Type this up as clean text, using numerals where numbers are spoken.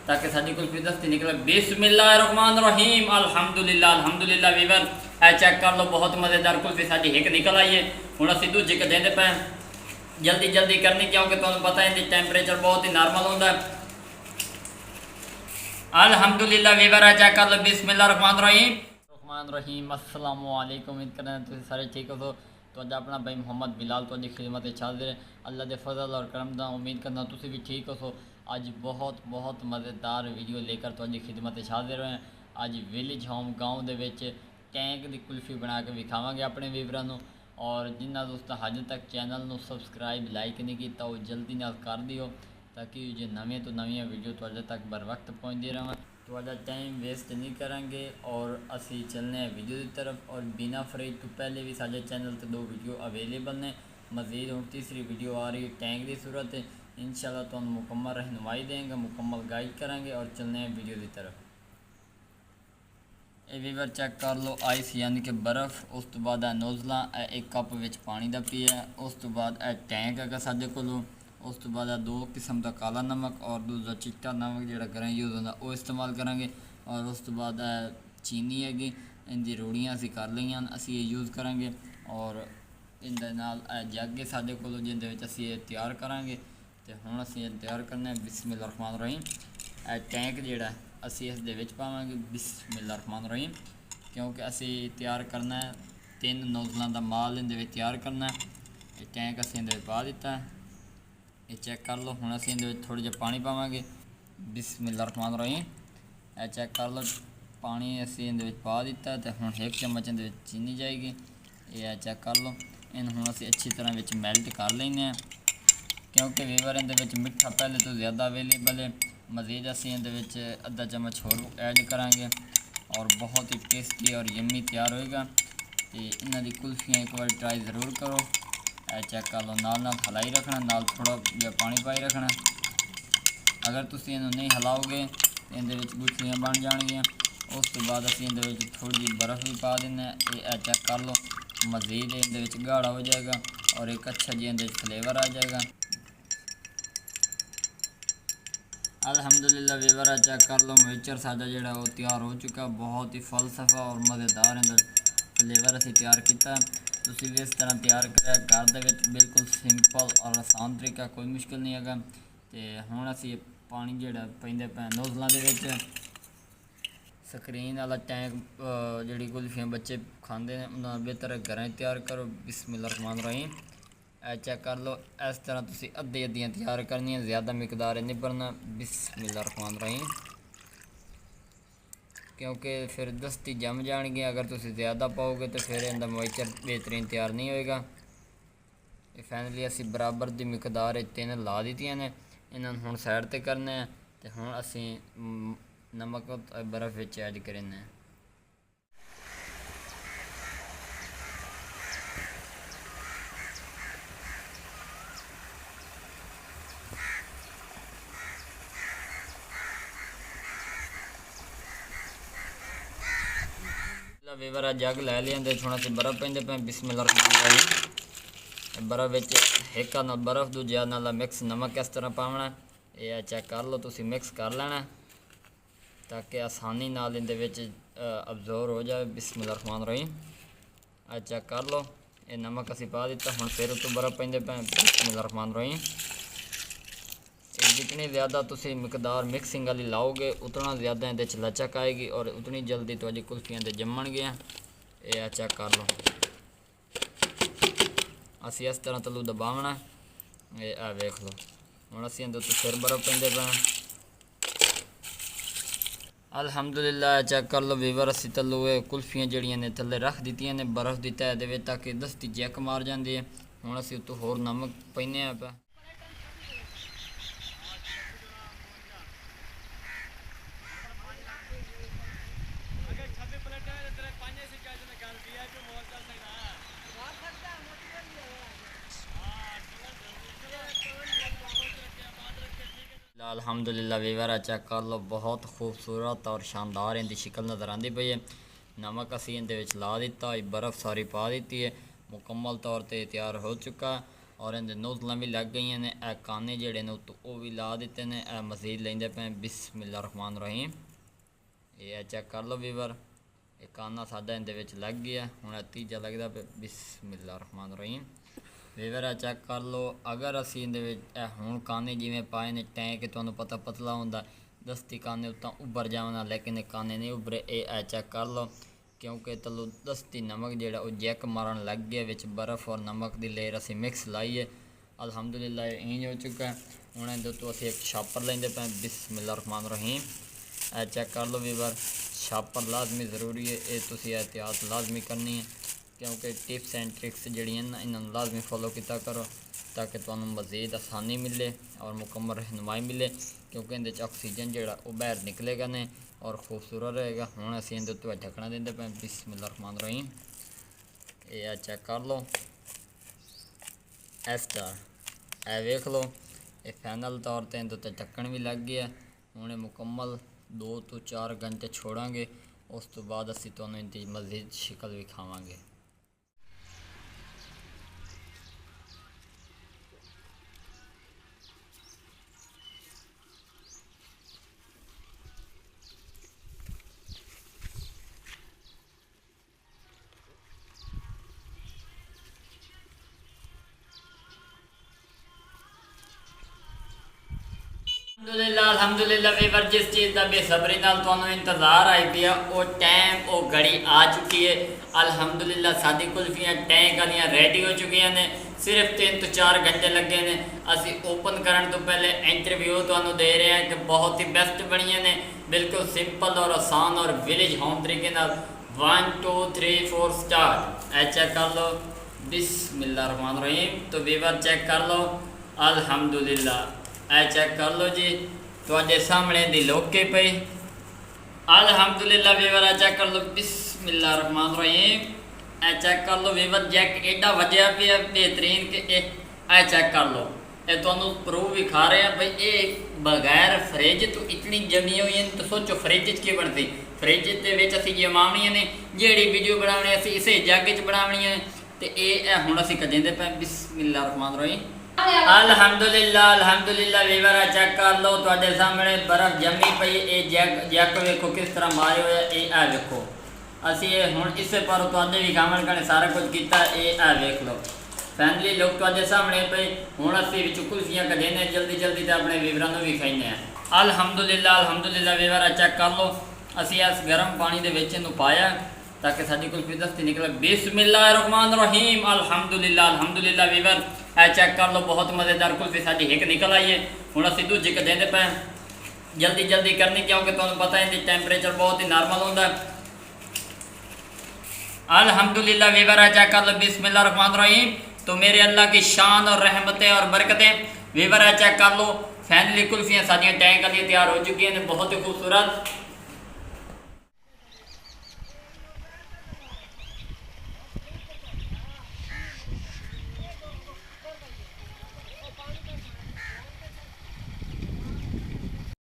ताकि साडी कुल्फी दस्ती निकले। बिस्मिल्लाहिर्रहमानिर्रहीम, अल्हम्दुलिल्लाह अल्हम्दुलिल्लाह। वीवर ए चेक कर लो, बहुत मज़ेदार कुल्फी साडी हिक निकल आई है। हुण असीं दूजी क देंदे पे, जल्दी जल्दी करनी क्योंकि तुहानूं पता है इहदी टैंपरेचर बहुत ही नॉर्मल होंदा है। अल्हम्दुलिल्लाह वीवर ए चेक कर लो। बिस्मिल्लाहिर्रहमानिर्रहीम अस्सलामु अलैकुम। उम्मीद करना तुसीं सारे ठीक हो। तो अज अपना भाई मोहम्मद बिलाल तो खिदमत हाजिर है अल्लाह के फजल और करम दा। उम्मीद करना तुसीं भी ठीक हो। अज बहुत बहुत मज़ेदार वीडियो लेकर तो खिदमत हाजिर हैं। अज विलेज होम गाँव के टैंक की कुल्फी बना के विखावे अपने वीवरां नूं। और जिन्होंने दोस्तों अजे तक चैनल में सबसक्राइब लाइक नहीं किया वो जल्दी नाल कर दिओ, ताकि जो नवी तो नवी वीडियो तुहाडे तक बर वक्त पहुँचती रहें। थोड़ा टाइम वेस्ट नहीं करेंगे और असी चलने हैं वीडियो की तरफ। और बिना फ्रिज तो पहले भी साढ़े चैनल पर 2 वीडियो अवेलेबल ने। मज़ीद हूँ तीसरी वीडियो आ रही है टैंक की सूरत है। इंशाल्लाह तो हम मुकम्मल रहनुमाई देंगे, मुकम्मल गाइड करेंगे और चलने हैं वीडियो की तरफ। ये वीवर चेक कर लो, आइस यानी कि बर्फ़। उस तो बाद नोज़ला एक कप विच पानी का पिया। उस तो बाद टैंक है साढ़े कोलों। उस तो बाद 2 किस्म का काला नमक और दूसरा चिट्टा नमक जो घर यूज़ होता वो इस्तेमाल करेंगे। और उस तो बाद चीनी हैगी, इनकी रोड़ियाँ असी कर लिया, असी ये यूज़ करेंगे। और इन जग है साढ़े को जिंदे असी ये तैयार करांगे। तो हुण असी तैयार करना है। बिस्मिल्लाहिर्रहमानिर्रहीम। टैंक जोड़ा असी इस दे विच पावांगे। बिस्मिल्लाहिर्रहमानिर्रहीम, क्योंकि असी तैयार करना है 3 नोज़लों का माल इन तैयार करना है। ये टैंक असी इन पा दिता है। ये चेक कर लो। हुण असीं इहदे विच थोड़ा जिहा पानी पावांगे। बिस्मिल्लाहिर्रहमानिर्रहीम। ये चेक कर लो, पानी असीं इहदे विच पा दिता। तो हुण 1 चम्मच इहदे विच चीनी जाएगी। ये चेक कर लो, इन हुण असीं अच्छी तरह विच मैल्ट कर लैने, क्योंकि वीवर इहदे विच मिठा पहले तो ज़्यादा अवेलेबल है। मज़ीद असीं इहदे विच आधा चम्मच होर ऐड करांगे और बहुत ही टेस्टी और यम्मी तैयार होएगा। तो इन्हां दी कुल्फियाँ एक बार ट्राई ज़रूर करो। चेक कर लो, नाल नाल हलाई रखना, नाल थोड़ा जिहा पानी पाई रखना। अगर तुम इन्हू नहीं हिलाओगे तो इहदे विच गुठलियाँ बन जाएगियाँ। उस तो बाद असीं इहदे विच थोड़ी जी बर्फ़ भी पा देना। ये चेक कर लो, मज़ीद इहदे विच गाढ़ा हो जाएगा और एक अच्छा जी इहदे विच फ्लेवर आ जाएगा। अल्हम्दुलिल्लाह वीवर चेक कर लो, मिक्सचर साडा जिहड़ा वो तैयार हो चुका। बहुत ही फलसफा और मज़ेदार इहदा फ्लेवर असीं तैयार किया। तुसीं भी इस तरह तैयार करें घर दे विच, बिल्कुल सिंपल और आसान तरीका, कोई मुश्किल नहीं है। तो हुण असीं पानी जिहड़ा पैंदे पे नोज़लों दे विच। स्क्रीन वाला टैंक जिहड़ी कुल्फियाँ बच्चे खांदे ने उन्हां बेहतर घरें तैयार करो। बिस्मिल्लाहिर्रहमानिर्रहीम। चेक कर लो, इस तरह तुसीं अद्धी अद्धियां तैयार करनियां, ज़्यादा मिकदार नहीं भरना। बिस्मिल्लाहिर्रहमानिर्रहीम, क्योंकि फिर दस्ती जम जाएगी। अगर तुम ज़्यादा पाओगे तो फिर इनका मॉइस्चर बेहतरीन तैयार नहीं होएगा। ये फाइनली असी बराबर की मिकदार 3 ला दित्तियां ने। इन्होंने हुण साइड ते करना है। तो हुण असी नमक बर्फ़ विच ऐड करना है। वीवर जग लै लिया, हुण असीं बर्फ़ पेंदे पे। बिस्मिल्लाहिर्रहमानिर्रहीम। बर्फ़ विच एक नाल बर्फ़ दूजे नाल मिक्स नमक इस तरह पावना। ये चेक कर लो, तुसीं मिक्स कर लेना ताकि आसानी नाल इहदे विच अब्जॉर्ब हो जाए। बिस्मिल्लाहिर्रहमानिर्रहीम। चेक कर लो, ये नमक असीं पा दिता। हुण फिर उतों बर्फ़ पेंदे पे। बिस्मिल्लाहिर्रहमानिर्रहीम। जितनी ज़्यादा तुसीं मिकदार मिक्सिंग वाली लाओगे उतना ज़्यादा इहदे च लचक आएगी और उतनी जल्दी तुहाडी कुल्फियाँ दे जम्मणगियां। ये चेक कर लो, असीं इस तरह तलू दबावना। ये वेख लो, हुण असीं इहदे उत्ते फिर बर्फ़ पेंदे पे। अल्हम्दुलिल्लाह। चेक कर लो वीवर, असीं तलू कुल्फियाँ जड़ियां ने थल्ले रख दित्तियां ने बर्फ़ दी तह दे विच, ताकि दस्ती जैक मार जाती है। हुण असीं उत्तों होर नमक पैने पे। अल्हम्दुलिल्लाह वीवर चेक कर लो, बहुत खूबसूरत और शानदार इनकी शक्ल नज़र आती पई है। नमक असी इहदे विच ला दिता, बर्फ़ सारी पा दी है, मुकम्मल तौर पर तैयार हो चुका। ਔਰ ਇਹਦੇ ਨੋਜ਼ਲਾਂ ਵੀ ਲੱਗ ਗਈਆਂ ਨੇ। ਇਹ ਕਾਨੇ ਜਿਹੜੇ ਨੇ ਉਹ ਵੀ ਲਾ ਦਿੱਤੇ ਨੇ। ਇਹ ਮਜ਼ੀਦ ਲੈਂਦੇ ਪਏ ਬਿਸਮਿल्लाह रहमान रहीम। ਇਹ ਚੈੱਕ ਕਰ ਲਓ ਵੀਵਰ, ਇਹ ਕਾਨਾ ਸਾਡਾ ਇਹਦੇ ਵਿੱਚ ਲੱਗ ਗਿਆ। ਹੁਣ ਤੀਜਾ ਲੱਗਦਾ ਪਿਆ ਬਿਸਮਿल्लाह रहमान रहीम। ਵੀਵਰ ਚੈੱਕ ਕਰ ਲਓ, ਅਗਰ ਅਸੀਂ ਇਹਦੇ ਵਿੱਚ ਇਹ ਹੁਣ ਕਾਨੇ ਜਿਵੇਂ ਪਾਏ ਨੇ ਟੈਂਕ ਤੁਹਾਨੂੰ ਪਤਾ ਪਤਲਾ ਹੁੰਦਾ, ਦਸਤੀ ਕਾਨੇ ਉੱਤਾਂ ਉੱਭਰ ਜਾਵਣਾ, ਲੇਕਿਨ ਇਹ ਕਾਨੇ ਨਹੀਂ ਉੱਭਰੇ। ਇਹ ਚੈੱਕ ਕਰ ਲਓ क्योंकि तलो दस्ती नमक जेड़ा वो जैक मारन लग गया, विच बर्फ़ और नमक की लेयर असी मिक्स लाई है। अल्हम्दुलिल्लाह इंज हो चुका है। हूँ इहदे तो असी एक छापर लेंदे पे बिस्मिल्लाह रहमान रहीम। ए चेक कर लो वीवर, छापर लाजमी ज़रूरी है, ये तुसी एहतियात लाजमी करनी है क्योंकि टिप्स एंड ट्रिक्स जड़ियां ना इन्होंने लाजमी फॉलो किया करो ताकि तुहानू मज़ीद आसानी मिले और मुकम्मल रहनुमाई मिले, क्योंकि इहदे ऑक्सीजन जोड़ा वो बाहर निकलेगा ने और खूबसूरत रहेगा। हूँ असी इहदे उत्ते ढकना देंदे पे बिस्मिल्लाह रहमान रहीम। ये चेक कर लो स्टार, ए वेख लो ये फाइनल तौर पर इहदे उत्ते ढक्कन भी लग गया। हूँ मुकम्मल 2 तो 4 घंटे छोड़ांगे, उस तो बाद असी तुहानू इहदी मज़ीद शक्ल विखावांगे। अल्हम्दुलिल्लाह वीवर, जिस चीज़ का बेसब्री नाल तुहानू इंतज़ार आई पिया वो टाइम वो घड़ी आ चुकी है। अल्हम्दुलिल्लाह साडी कुल्फियाँ टैंक वालियाँ रेडी हो चुकी ने। सिर्फ 3 तो 4 घंटे लगे ने। असी ओपन करने तो पहले इंटरव्यू तुहानू दे रहे हैं कि बहुत ही बेस्ट बनिया ने, बिल्कुल सिंपल और आसान और विलेज होम तरीके नाल। 1 2 3 4 स्टार्ट। ए चेक कर लो बिस्मिल्लाह रहमान रहीम। तो वीवर चेक कर लो अल्हम्दुलिल्लाह, ए चेक कर लो जी तुहाडे सामने दी लोके पई। अल्हम्दुलिल्लाह वीवर चेक कर लो बिस्मिल्लाह रहमान रहीम। ए चेक कर लो वीवर, जैक एडा वजया पिया बेहतरीन कि ए चेक कर लो, ये तुहानू प्रूव भी खा रहे हैं भाई ये बगैर फ्रिज तो इतनी जमी हुई है। तो सोचो फ्रिज च की बनती, फ्रिज के विच असीं जमावणियां ने, जिहड़ी वीडियो बनावणी असीं इसे जग च बनावणी है। तो ये हुण असीं कदेंदे पे बिस्मिल्लाह रहमान रहीम। अल्हम्दुलिल्लाह अल्हम्दुलिल्लाह वीवर चेक कर लो तुहाडे सामने बर्फ जमी पई। ये जैक वेखो किस तरह मारे हुए, ये वेखो असी हुण इसे पर तुहाडे भी खावन करने सारा कुछ किया। ये वेख लो फैमिली लोग तुहाडे सामने पई। हुण असी विच कुल्फियां कदेने जल्दी जल्दी तो अपने वीवरां नूं भी खाइने हैं। अल्हम्दुलिल्लाह अल्हम्दुलिल्लाह वीवर चेक कर लो, असी इस गर्म पानी दे विच इहनूं पाया ताकि साडी कुल्फी दस्ती निकले। बिस्मिल्लाह रहमान रहीम। अल्हम्दुलिल्लाह अल्हम्दुलिल्लाह वीवर ए चेक कर लो, बहुत मज़ेदार कुल्फी साडी हिक निकल आई है। हुण असीं दूजी क देंदे पे, जल्दी जल्दी करनी क्योंकि तुहानूं पता है इहदी टैंपरेचर बहुत ही नॉर्मल होंदा है। अल्हम्दुलिल्लाह वीवर चेक कर लो बिस्मिल्लाह रहमान रहीम। तो मेरे अल्लाह की शान और रहमतें और बरकतें। वीवर चेक कर लो फाइनली कुल्फियाँ सादियाँ टैंक वाली तैयार हो चुकी हैं, बहुत ही खूबसूरत।